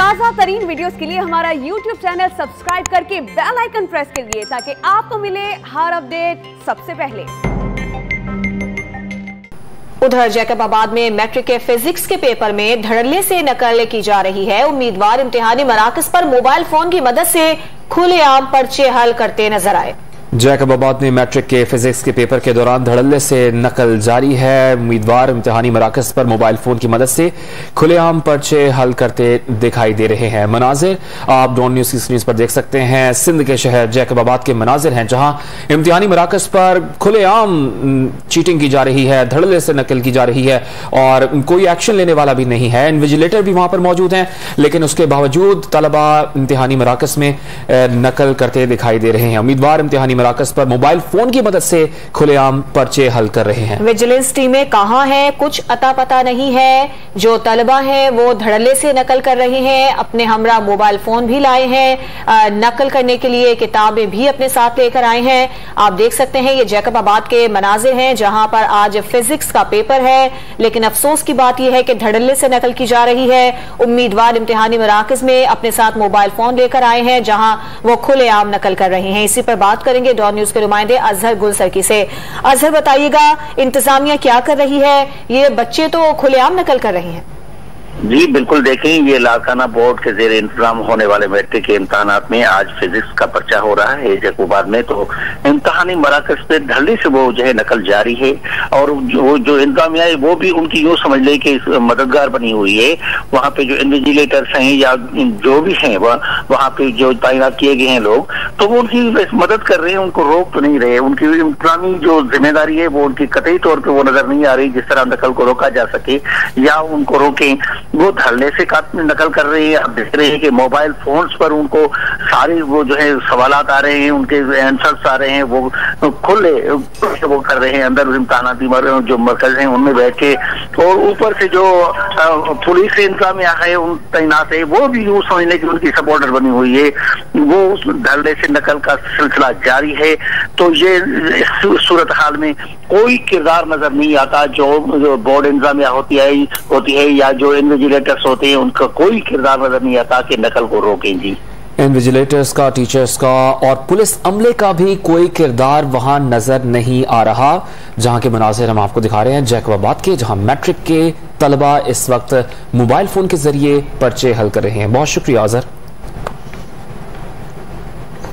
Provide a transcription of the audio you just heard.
ताज़ा तरीन वीडियोस के लिए हमारा YouTube चैनल सब्सक्राइब करके बेल आइकन प्रेस करिए ताकि आपको मिले हर अपडेट सबसे पहले। उधर जैकबाबाद में मैट्रिक के फिजिक्स के पेपर में धड़ल्ले से नकल की जा रही है। उम्मीदवार इम्तिहानी मराकज पर मोबाइल फोन की मदद से खुलेआम पर्चे हल करते नजर आए। जैकबाबाद में मैट्रिक के फिजिक्स के पेपर के दौरान धड़ल्ले से नकल जारी है। उम्मीदवार इम्तिहानी मराकज पर मोबाइल फोन की मदद से खुलेआम पर्चे हल करते दिखाई दे रहे हैं। मनाजिर आप डॉन न्यूज की स्क्रीन पर देख सकते हैं। सिंध के शहर जैकबाबाद के मनाजिर हैं जहां इम्तिहानी मराकज पर खुलेआम चीटिंग की जा रही है, धड़ल्ले से नकल की जा रही है और कोई एक्शन लेने वाला भी नहीं है। इन्विजिलेटर भी वहां पर मौजूद हैं, लेकिन उसके बावजूद तलबा इम्तिहानी मराकज में नकल करते दिखाई दे रहे हैं। उम्मीदवार इम्तिहानी मराकज पर मोबाइल फोन की मदद से खुलेआम पर्चे हल कर रहे हैं। विजिलेंस टीमें कहां हैं कुछ अता पता नहीं है। जो तलबा हैं वो धड़ल्ले से नकल कर रहे हैं, अपने हमरा मोबाइल फोन भी लाए हैं, नकल करने के लिए किताबें भी अपने साथ लेकर आए हैं। आप देख सकते हैं ये जैकबाबाद के मनाजिर हैं जहां पर आज फिजिक्स का पेपर है, लेकिन अफसोस की बात यह है कि धड़ल्ले से नकल की जा रही है। उम्मीदवार इम्तिहानी मराकज में अपने साथ मोबाइल फोन लेकर आए हैं जहां वो खुलेआम नकल कर रहे हैं। इसी पर बात करेंगे डॉन न्यूज के नुमाइंदे अजहर गुलसरकी से। अजहर बताइएगा इंतजामिया क्या कर रही है? ये बच्चे तो खुलेआम नकल कर रहे हैं। जी बिल्कुल, देखें ये लाड़काना बोर्ड के जेर इंतजाम होने वाले मैट्रिक के इम्तहानात में आज फिजिक्स का पर्चा हो रहा है जैकबाबाद में। तो इम्तहानी मराकज पे धड़ल्ले से वो जो है नकल जारी है और जो इंतजामिया है वो भी उनकी यूँ समझ ले कि मददगार बनी हुई है। वहाँ पे जो इन्विजिलेटर्स हैं या जो भी हैं वहाँ पे जो तैनात किए गए हैं लोग, तो वो उनकी मदद कर रहे हैं, उनको रोक तो नहीं रहे। उनकी इंतजामी जो जिम्मेदारी है वो उनकी कतई तौर पर वो नजर नहीं आ रही जिस तरह नकल को रोका जा सके या उनको रोकें। वो धड़ल्ले से नकल कर रहे हैं। आप देख रहे हैं कि मोबाइल फोन्स पर उनको सारे वो जो है सवालात आ रहे हैं, उनके आंसर्स आ रहे हैं, वो खुले वो कर रहे हैं अंदर इम्तहानाती जो मरकज हैं उनमें बैठ के। और ऊपर से जो पुलिस इंतजामिया है उन तैनात है वो भी यूँ समझने की उनकी सपोर्टर बनी हुई है। वो उस धड़ल्ले से नकल का सिलसिला जारी है। तो ये सूरत हाल में कोई किरदार नजर नहीं आता। जो बोर्ड इंतजामिया होती है या जो इन्विजिलेटर्स होते हैं उनका कोई किरदार नजर नहीं आता कि नकल को रोकें। जी इन्विजिलेटर्स का, टीचर्स का और पुलिस अमले का भी कोई किरदार वहां नजर नहीं आ रहा। जहां के मनाजिर हम आपको दिखा रहे हैं जैकबाबाद के, जहां मैट्रिक के तलबा इस वक्त मोबाइल फोन के जरिए पर्चे हल कर रहे हैं। बहुत शुक्रिया अजहर।